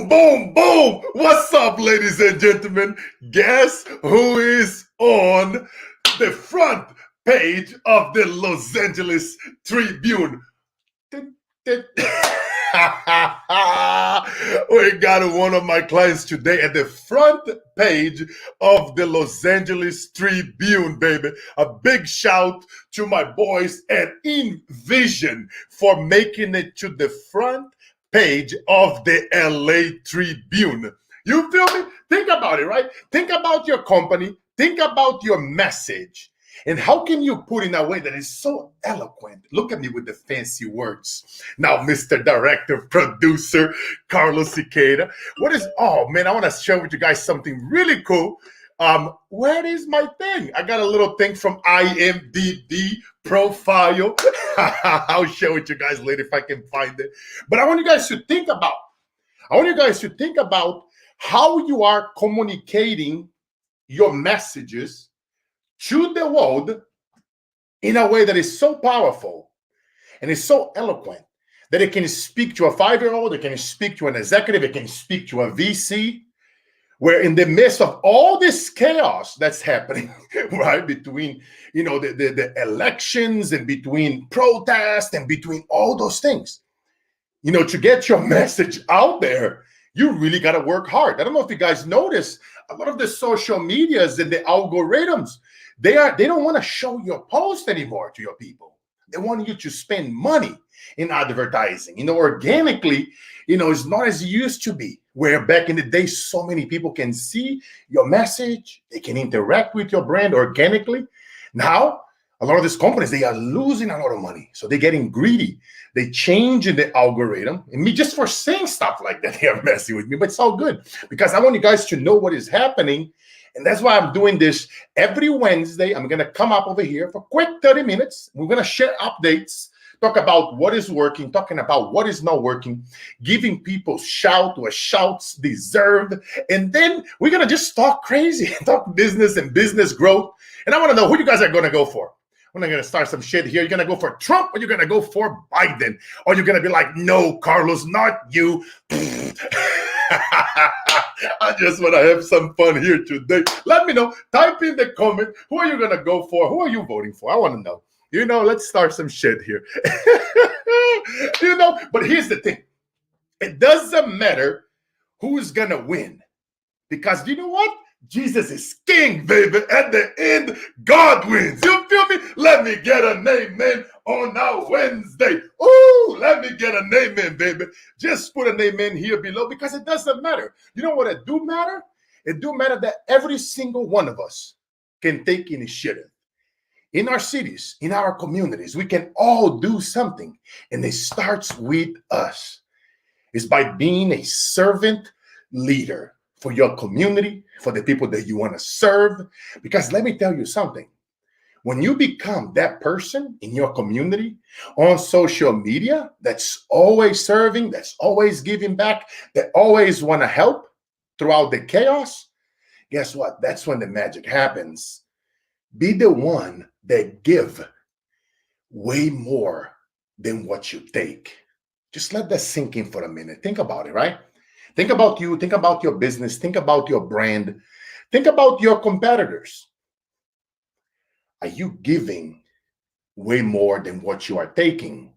Boom, boom, boom. What's up, ladies and gentlemen? Guess who is on the front page of the Los Angeles Tribune? We got one of my clients today at the front page of the Los Angeles Tribune, baby. A big shout to my boys at InVision for making it to the front page of the LA Tribune. You feel me? Think about it, right? Think about your company. Think about your message. And how can you put in a way that is so eloquent? Look at me with the fancy words. Now, Mr. Director, Producer, Carlos Siqueira. Oh man, I want to share with you guys something really cool. Where is my thing? I got a little thing from IMDb profile. I'll share with you guys later if I can find it. But I want you guys to think about how you are communicating your messages to the world in a way that is so powerful and is so eloquent that it can speak to a 5-year-old, it can speak to an executive, it can speak to a VC, where in the midst of all this chaos that's happening, right, between, the elections and between protests and between all those things, to get your message out there, you really got to work hard. I don't know if you guys notice, a lot of the social medias and the algorithms, they don't want to show your post anymore to your people. They want you to spend money in advertising. Organically, it's not as it used to be, where back in the day, so many people can see your message. They can interact with your brand organically. Now, a lot of these companies, they are losing a lot of money. So they're getting greedy. They change in the algorithm. And me, just for saying stuff like that, they are messing with me. But it's all good because I want you guys to know what is happening. And that's why I'm doing this every Wednesday. I'm going to come up over here for a quick 30 minutes. We're going to share updates, talk about what is working, talking about what is not working, giving people shout where shouts deserve. And then we're going to just talk crazy, talk business and business growth. And I want to know who you guys are going to go for. We're not going to start some shit here. You're going to go for Trump or you're going to go for Biden? Or you're going to be like, no, Carlos, not you. I just want to have some fun here today. Let me know. Type in the comment. Who are you going to go for? Who are you voting for? I want to know. Let's start some shit here. But here's the thing. It doesn't matter who's going to win. Because you know what? Jesus is king, baby. At the end, God wins. You feel me? Let me get an amen on our Wednesday. Ooh, let me get an amen, baby. Just put an amen here below because it doesn't matter. You know what it do matter? It do matter that every single one of us can take initiative. In our cities, in our communities, we can all do something. And it starts with us. It's by being a servant leader for your community, for the people that you want to serve. Because let me tell you something. When you become that person in your community on social media that's always serving, that's always giving back, that always want to help throughout the chaos, guess what? That's when the magic happens. Be the one that give way more than what you take. Just let that sink in for a minute. Think about it, right? Think about you. Think about your business. Think about your brand. Think about your competitors. Are you giving way more than what you are taking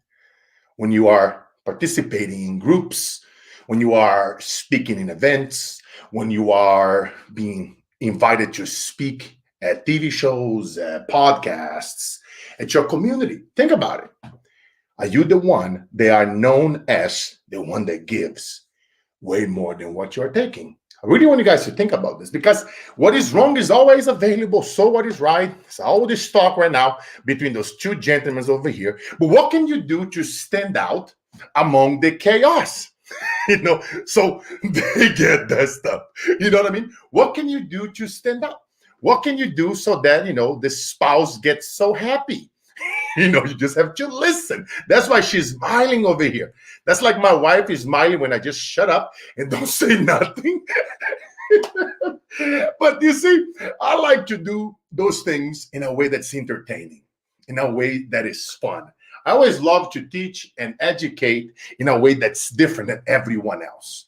when you are participating in groups, when you are speaking in events, when you are being invited to speak at TV shows, podcasts, at your community? Think about it. Are you the one they are known as the one that gives way more than what you're taking? I really want you guys to think about this because what is wrong is always available. So what is right? It's all this talk right now between those two gentlemen over here. But what can you do to stand out among the chaos? So they get that stuff. You know what I mean? What can you do to stand out? What can you do so that, the spouse gets so happy? You just have to listen. That's why she's smiling over here. That's like my wife is smiling when I just shut up and don't say nothing. But you see, I like to do those things in a way that's entertaining, in a way that is fun. I always love to teach and educate in a way that's different than everyone else.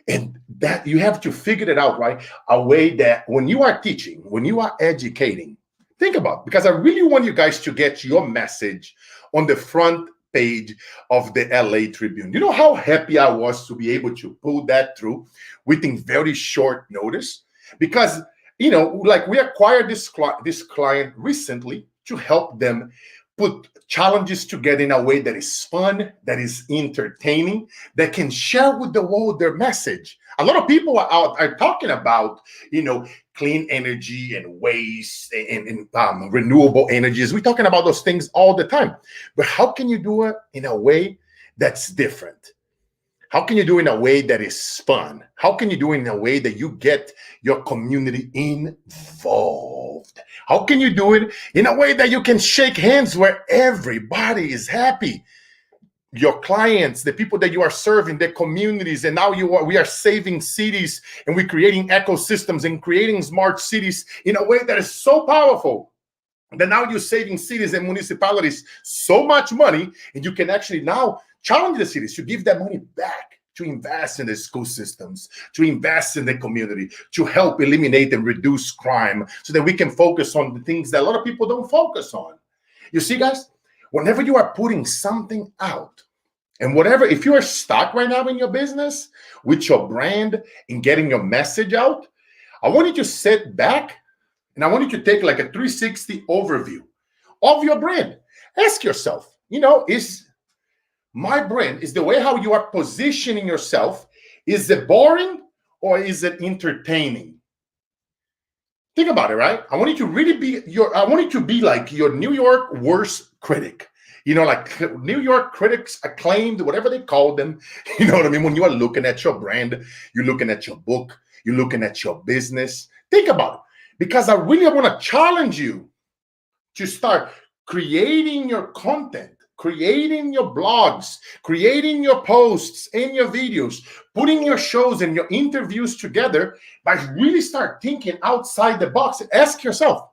And that you have to figure it out, right? A way that when you are teaching, when you are educating, think about it, because I really want you guys to get your message on the front page of the LA Tribune. You know how happy I was to be able to pull that through within very short notice? Because, like we acquired this client recently to help them put challenges together in a way that is fun, that is entertaining, that can share with the world their message. A lot of people are talking about, clean energy and waste and renewable energies. We're talking about those things all the time. But how can you do it in a way that's different? How can you do it in a way that is fun? How can you do it in a way that you get your community involved? How can you do it in a way that you can shake hands where everybody is happy? Your clients, the people that you are serving, the communities, and now we are saving cities, and we're creating ecosystems and creating smart cities in a way that is so powerful that now you're saving cities and municipalities so much money, and you can actually now challenge the cities to give that money back, to invest in the school systems, to invest in the community, to help eliminate and reduce crime so that we can focus on the things that a lot of people don't focus on. You see, guys, whenever you are putting something out, and whatever, if you are stuck right now in your business with your brand and getting your message out, I want you to sit back and I want you to take like a 360 overview of your brand. Ask yourself, is my brand, is the way how you are positioning yourself, is it boring or is it entertaining? Think about it, right? I want you to really be like your New York worst critic. Like New York critics acclaimed, whatever they call them. You know what I mean? When you are looking at your brand, you're looking at your book, you're looking at your business. Think about it. Because I really want to challenge you to start creating your content, creating your blogs, creating your posts and your videos, putting your shows and your interviews together, by really start thinking outside the box. Ask yourself,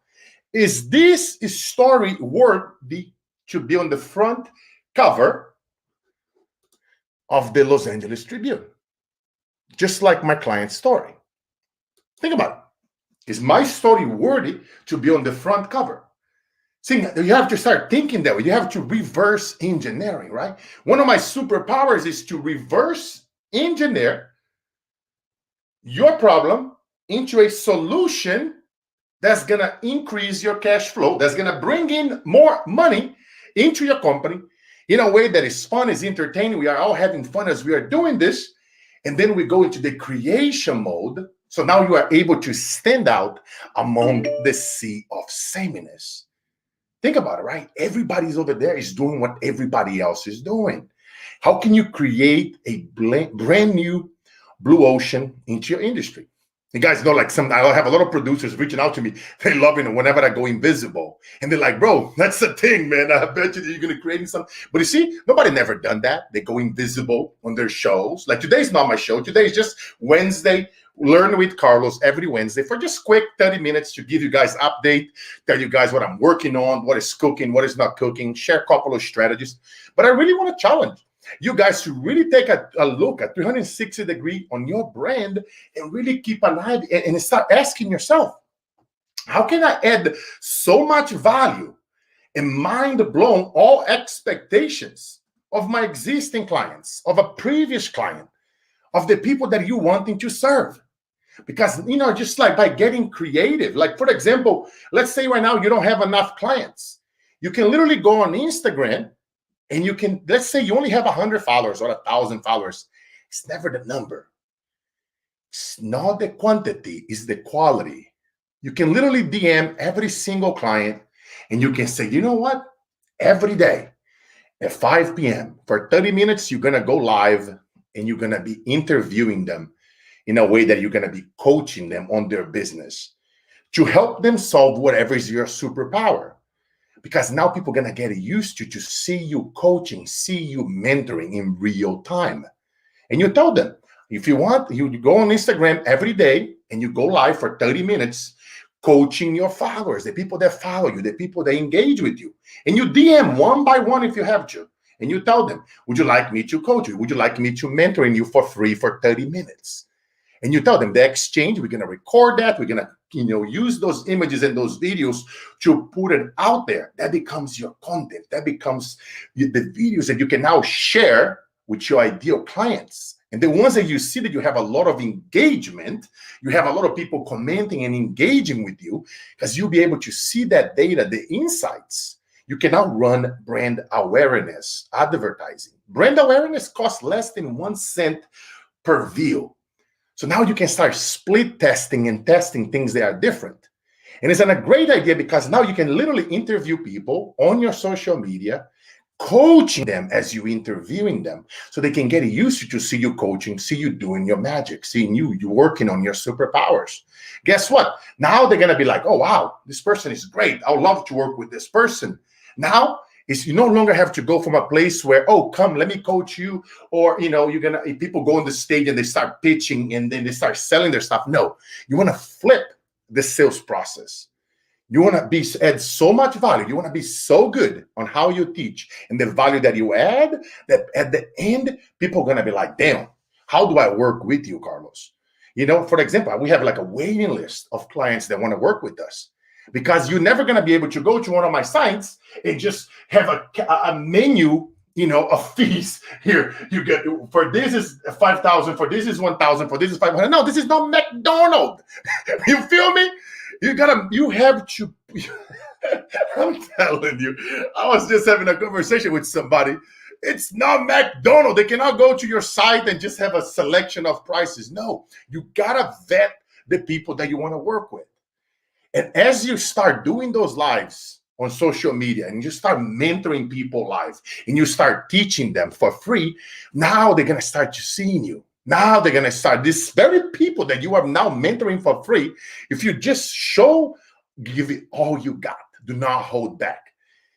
is this story worthy to be on the front cover of the Los Angeles Tribune? Just like my client's story. Think about it. Is my story worthy to be on the front cover? See, you have to start thinking that way. You have to reverse engineering, right? One of my superpowers is to reverse engineer your problem into a solution that's going to increase your cash flow, that's going to bring in more money into your company in a way that is fun, is entertaining. We are all having fun as we are doing this. And then we go into the creation mode. So now you are able to stand out among the sea of sameness. Think about it, right? Everybody's over there is doing what everybody else is doing. How can you create a brand new blue ocean into your industry? You guys know, like I have a lot of producers reaching out to me. They love it whenever I go invisible. And they're like, bro, that's the thing, man. I bet you that you're going to create something. But you see, nobody never done that. They go invisible on their shows. Like today's not my show. Today is just Wednesday. Learn with Carlos every Wednesday for just quick 30 minutes to give you guys update, tell you guys what I'm working on, what is cooking, what is not cooking, share a couple of strategies. But I really want to challenge you guys to really take a look at 360 degree on your brand and really keep an eye and start asking yourself, how can I add so much value and mind blown all expectations of my existing clients, of a previous client, of the people that you're wanting to serve? Because, just like by getting creative, like for example, let's say right now you don't have enough clients. You can literally go on Instagram and you can, let's say you only have 100 followers or 1,000 followers. It's never the number. It's not the quantity, it's the quality. You can literally DM every single client and you can say, you know what? Every day at 5 p.m. for 30 minutes, you're going to go live and you're going to be interviewing them in a way that you're going to be coaching them on their business to help them solve whatever is your superpower. Because now people are going to get used to see you coaching, see you mentoring in real time. And you tell them, if you want, you go on Instagram every day and you go live for 30 minutes coaching your followers, the people that follow you, the people that engage with you. And you DM one by one if you have to. and you tell them, would you like me to coach you? Would you like me to mentoring you for free for 30 minutes? And you tell them the exchange, we're going to record that. We're going to, use those images and those videos to put it out there. That becomes your content. That becomes the videos that you can now share with your ideal clients. And the ones that you see that you have a lot of engagement, you have a lot of people commenting and engaging with you, because you'll be able to see that data, the insights. You can now run brand awareness advertising. Brand awareness costs less than 1 cent per view. So now you can start split testing and testing things that are different. And it's a great idea because now you can literally interview people on your social media, coaching them as you interviewing them, so they can get used to see you coaching, see you doing your magic, seeing you working on your superpowers. Guess what? Now they're going to be like, oh, wow, this person is great. I would love to work with this person. Now, you no longer have to go from a place where, oh, come, let me coach you. Or, people go on the stage and they start pitching and then they start selling their stuff. No, you want to flip the sales process. You want to add so much value. You want to be so good on how you teach and the value that you add that at the end, people are going to be like, damn, how do I work with you, Carlos? For example, we have like a waiting list of clients that want to work with us. Because you're never going to be able to go to one of my sites and just have a menu, of fees. Here, you get, for this is 5,000, for this is 1,000, for this is 500. No, this is not McDonald's. You feel me? You have to, I'm telling you, I was just having a conversation with somebody. It's not McDonald's. They cannot go to your site and just have a selection of prices. No, you got to vet the people that you want to work with. And as you start doing those lives on social media and you start mentoring people live and you start teaching them for free, now they're going to start seeing you. Now they're going to start, these very people that you are now mentoring for free, if you just give it all you got, do not hold back.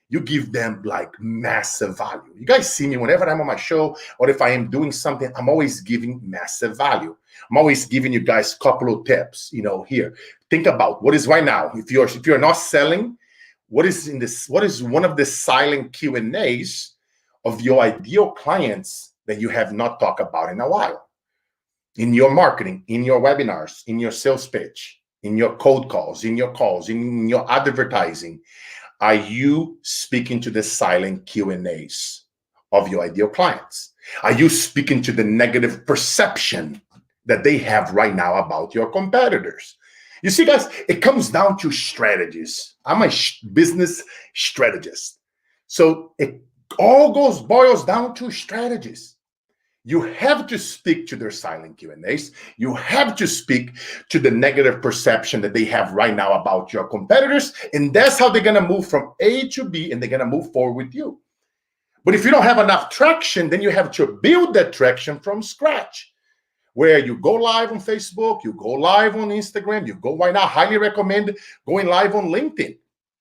You give them like massive value. You guys see me whenever I'm on my show or if I am doing something, I'm always giving massive value. I'm always giving you guys a couple of tips, here. Think about what is right now. If you're not selling, what is one of the silent Q&As of your ideal clients that you have not talked about in a while? In your marketing, in your webinars, in your sales pitch, in your cold calls, in your advertising. Are you speaking to the silent Q&As of your ideal clients? Are you speaking to the negative perception that they have right now about your competitors? You see, guys, it comes down to strategies. I'm a business strategist. So it all boils down to strategies. You have to speak to their silent Q&As. You have to speak to the negative perception that they have right now about your competitors. And that's how they're going to move from A to B and they're going to move forward with you. But if you don't have enough traction, then you have to build that traction from scratch, where you go live on Facebook, you go live on Instagram, you go right now, highly recommend going live on LinkedIn.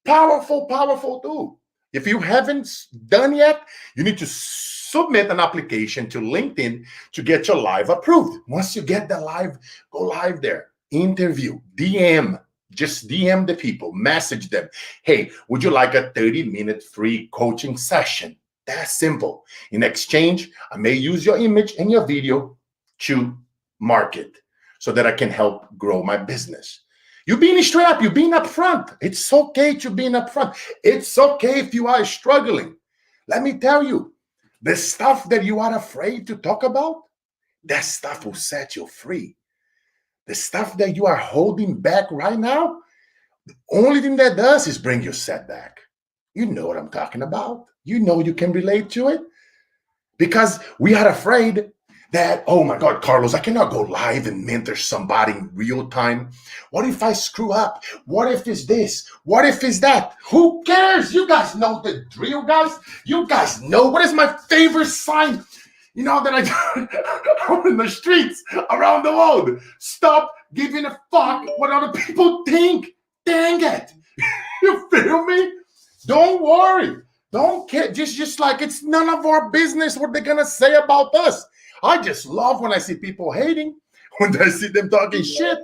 Powerful, powerful tool. If you haven't done yet, you need to submit an application to LinkedIn to get your live approved. Once you get the live, go live there, interview, DM, just DM the people, message them. Hey, would you like a 30-minute free coaching session? That's simple. In exchange, I may use your image and your video to market so that I can help grow my business. You're being straight up, you're being upfront. It's okay to be upfront. It's okay if you are struggling. Let me tell you, the stuff that you are afraid to talk about, that stuff will set you free. The stuff that you are holding back right now, the only thing that does is bring you setback. You know what I'm talking about. You know you can relate to it. Because we are afraid that, oh my God, Carlos, I cannot go live and mentor somebody in real time. What if I screw up? What if it's this? What if it's that? Who cares? You guys know the drill, guys. You guys know what is my favorite sign, that I out in the streets around the world. Stop giving a fuck what other people think. Dang it. You feel me? Don't worry. Don't care. Just like it's none of our business what they're going to say about us. I just love when I see people hating, when I see them talking shit.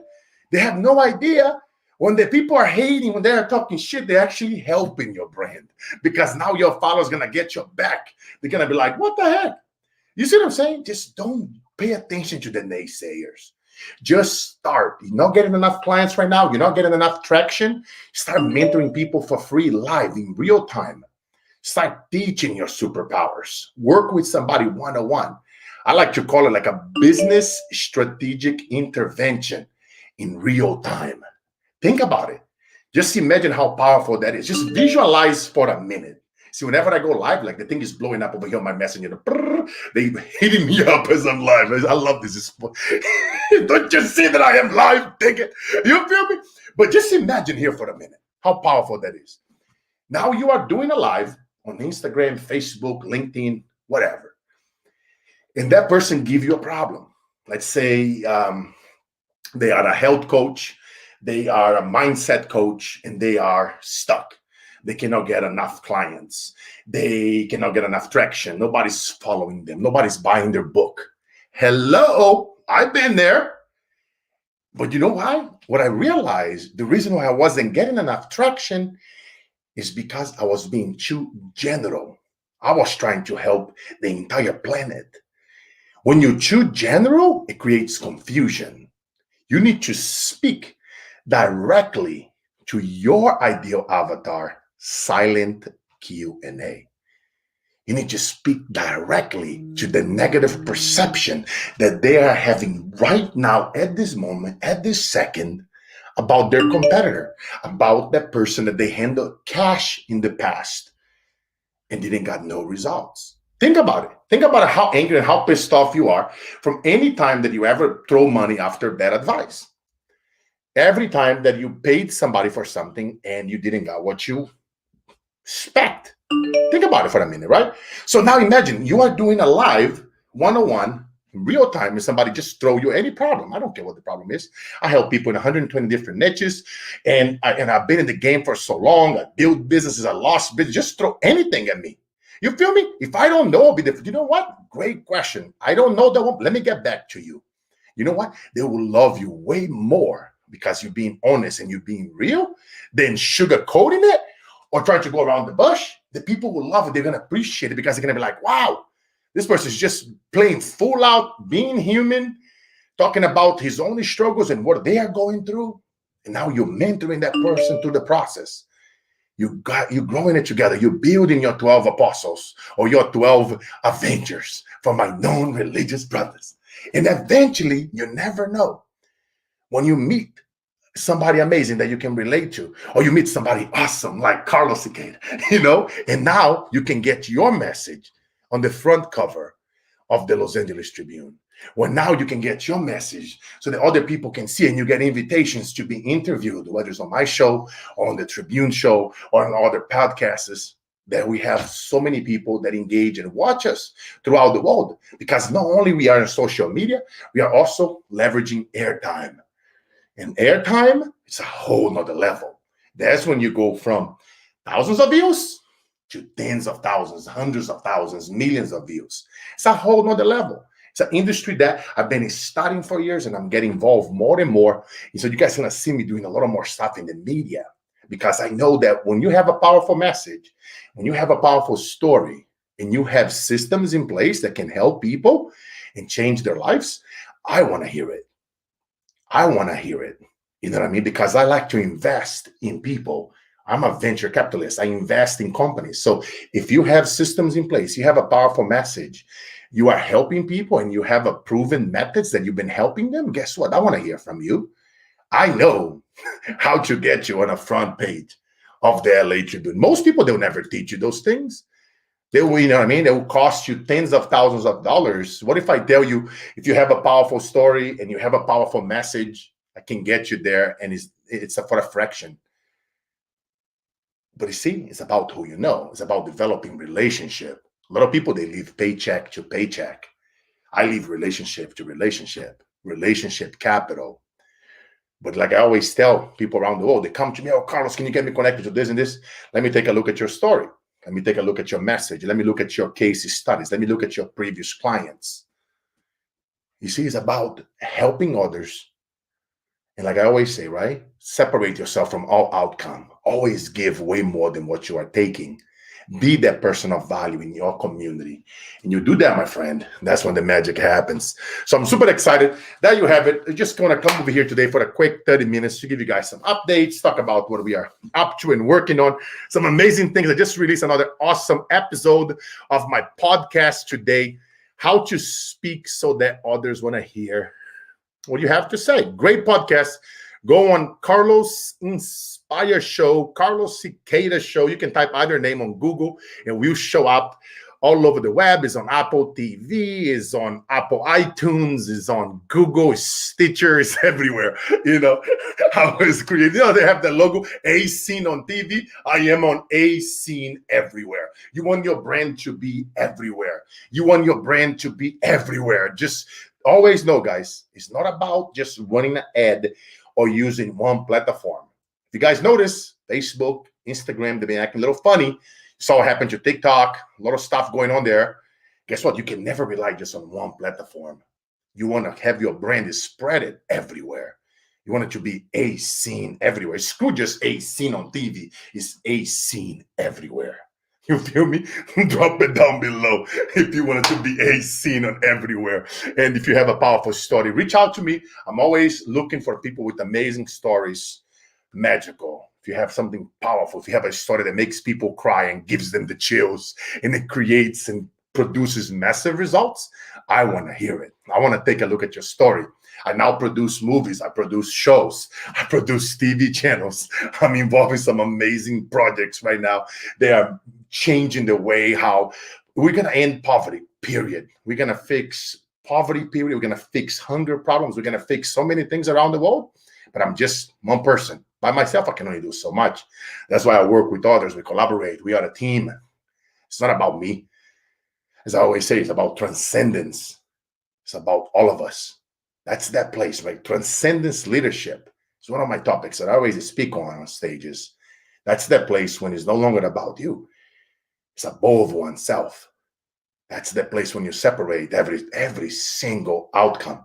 They have no idea When the people are hating, when they're talking shit, they're actually helping your brand, because now your followers going to get your back. They're going to be like, what the heck? You see what I'm saying? Just don't pay attention to the naysayers. Just start. You're not getting enough clients right now. You're not getting enough traction. Start mentoring people for free, live, in real time. Start teaching your superpowers. Work with somebody one-on-one. I like to call it like a business strategic intervention in real time. Think about it. Just imagine how powerful that is. Just visualize for a minute. See, whenever I go live, like the thing is blowing up over here on my messenger. They hitting me up as I'm live. I love this. Don't you see that I am live? Take it. You feel me? But just imagine here for a minute how powerful that is. Now you are doing a live on Instagram, Facebook, LinkedIn, whatever. And that person give you a problem. Let's say they are a health coach, they are a mindset coach, and they are stuck. They cannot get enough clients. They cannot get enough traction. Nobody's following them. Nobody's buying their book. Hello, I've been there. But you know why? What I realized, the reason why I wasn't getting enough traction is because I was being too general. I was trying to help the entire planet. When you're too general, it creates confusion. You need to speak directly to your ideal avatar, silent Q&A. You need to speak directly to the negative perception that they are having right now, at this moment, at this second, about their competitor, about that person that they handled cash in the past and didn't got no results. Think about it. Think about how angry and how pissed off you are from any time that you ever throw money after bad advice. Every time that you paid somebody for something and you didn't get what you expect. Think about it for a minute, right? So now imagine you are doing a live one-on-one in real time and somebody just throw you any problem. I don't care what the problem is. I help people in 120 different niches, and I've been in the game for so long. I built businesses, I lost business. Just throw anything at me. You feel me? If I don't know, I'll be different. You know what? Great question. I don't know that one. Let me get back to you. You know what? They will love you way more because you're being honest and you're being real than sugarcoating it or trying to go around the bush. The people will love it. They're going to appreciate it because they're going to be like, wow, this person's just playing full out, being human, talking about his own struggles and what they are going through. And now you're mentoring that person through the process. You're growing it together. You're building your 12 apostles or your 12 Avengers for my known religious brothers. And eventually, you never know, when you meet somebody amazing that you can relate to, or you meet somebody awesome like Carlos Siqueira, and now you can get your message on the front cover of the Los Angeles Tribune. Well, now you can get your message so that other people can see, and you get invitations to be interviewed, whether it's on my show or on the Tribune show or on other podcasts, that we have so many people that engage and watch us throughout the world. Because not only we are on social media, we are also leveraging airtime. And airtime, it's a whole nother level. That's when you go from thousands of views to tens of thousands, hundreds of thousands, millions of views. It's a whole nother level. It's an industry that I've been studying for years, and I'm getting involved more and more. And so you guys are going to see me doing a lot more stuff in the media, because I know that when you have a powerful message, when you have a powerful story, and you have systems in place that can help people and change their lives, I want to hear it. I want to hear it. You know what I mean? Because I like to invest in people. I'm a venture capitalist. I invest in companies. So if you have systems in place, you have a powerful message, you are helping people, and you have a proven methods that you've been helping them, guess what? I want to hear from you. I know how to get you on a front page of the LA Tribune. Most people, they'll never teach you those things. They will, you know what I mean? They will cost you tens of thousands of dollars. What if I tell you, if you have a powerful story and you have a powerful message, I can get you there, and it's for a fraction. But you see, it's about who you know. It's about developing relationship. A lot of people, they live paycheck to paycheck. I live relationship to relationship, relationship capital. But like I always tell people around the world, they come to me, oh, Carlos, can you get me connected to this and this? Let me take a look at your story. Let me take a look at your message. Let me look at your case studies. Let me look at your previous clients. You see, it's about helping others And like I always say, right? Separate yourself from all outcome. Always give way more than what you are taking. Be that person of value in your community. And you do that, my friend, that's when the magic happens. So I'm super excited that you have it. I just want to come over here today for a quick 30 minutes to give you guys some updates, talk about what we are up to and working on. Some amazing things. I just released another awesome episode of my podcast today, How to Speak So That Others Want to Hear What You Have to Say. Great podcast. Go on Carlos Inspire Show, Carlos Siqueira Show. You can type either name on Google and we'll show up all over the web. Is on Apple TV, is on Apple iTunes, is on Google, Stitcher, is everywhere. You know, how it's created. You know, they have the logo, A Scene on TV. I am on A Scene everywhere. You want your brand to be everywhere. You want your brand to be everywhere. Just always know, guys, it's not about just running an ad or using one platform. If you guys notice, Facebook, Instagram, they've been acting a little funny. Saw what happened to TikTok, a lot of stuff going on there. Guess what? You can never rely just on one platform. You want to have your brand spread it everywhere. You want it to be a scene everywhere. Screw just a scene on TV. It's a scene everywhere. You feel me? Drop it down below if you want it to be a scene on everywhere. And if you have a powerful story, reach out to me. I'm always looking for people with amazing stories, magical. If you have something powerful, if you have a story that makes people cry and gives them the chills and it creates and produces massive results, I want to hear it. I want to take a look at your story. I now produce movies. I produce shows. I produce TV channels. I'm involved in some amazing projects right now. They are changing the way how we're going to end poverty, period. We're going to fix poverty, period. We're going to fix hunger problems. We're going to fix so many things around the world. But I'm just one person. By myself, I can only do so much. That's why I work with others. We collaborate. We are a team. It's not about me. As I always say, it's about transcendence. It's about all of us. That's that place, right? Transcendence leadership. It's one of my topics that I always speak on stages. That's that place when it's no longer about you. It's above oneself. That's the place when you separate every single outcome.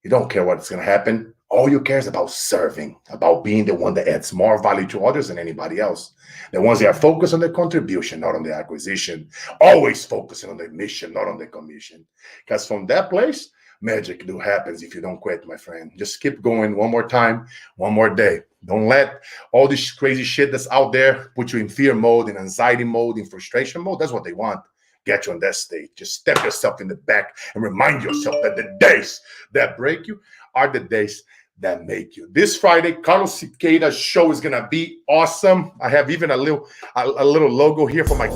You don't care what's going to happen. All you care is about serving, about being the one that adds more value to others than anybody else. The ones that are focused on the contribution, not on the acquisition. Always focusing on the mission, not on the commission. Because from that place, magic do happens if you don't quit, my friend. Just keep going one more time, one more day. Don't let all this crazy shit that's out there put you in fear mode, in anxiety mode, in frustration mode. That's what they want. Get you on that stage. Just step yourself in the back and remind yourself that the days that break you are the days that make you. This Friday, Carlos Siqueira's show is gonna be awesome. I have even a little logo here for my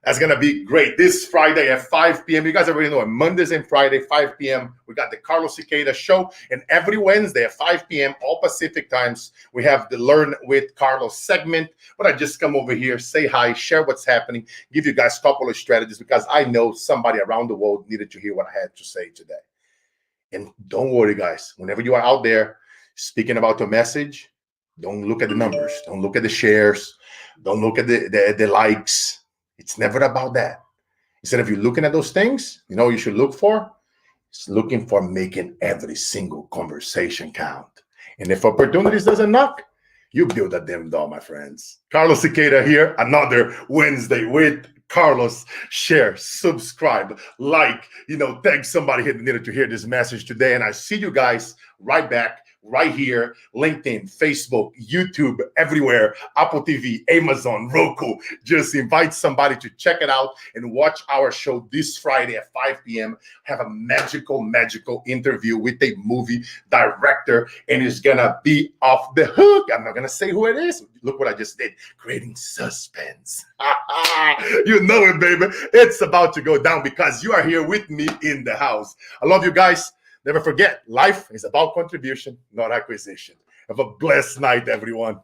That's going to be great. This Friday at 5 p.m. You guys already know it. Mondays and Friday, 5 p.m. We got the Carlos Siqueira show. And every Wednesday at 5 p.m., all Pacific times, we have the Learn with Carlos segment. But I just come over here, say hi, share what's happening, give you guys a couple of strategies because I know somebody around the world needed to hear what I had to say today. And don't worry, guys. Whenever you are out there speaking about your message, don't look at the numbers. Don't look at the shares. Don't look at the likes. It's never about that. Instead of you looking at those things, you know what you should look for? It's looking for making every single conversation count. And if opportunities doesn't knock, you build a damn door, my friends. Carlos Siqueira here, another Wednesday with Carlos. Share, subscribe, like, tag somebody here that needed to hear this message today. And I see you guys right back right here, LinkedIn, Facebook, YouTube, everywhere, Apple TV, Amazon, Roku. Just invite somebody to check it out and watch our show this Friday at 5 p.m. Have a magical interview with a movie director, and it's gonna be off the hook. I'm not gonna say who it is. Look what I just did, creating suspense. You know it, baby. It's about to go down because you are here with me in the house. I love you guys. Never forget, life is about contribution, not acquisition. Have a blessed night, everyone.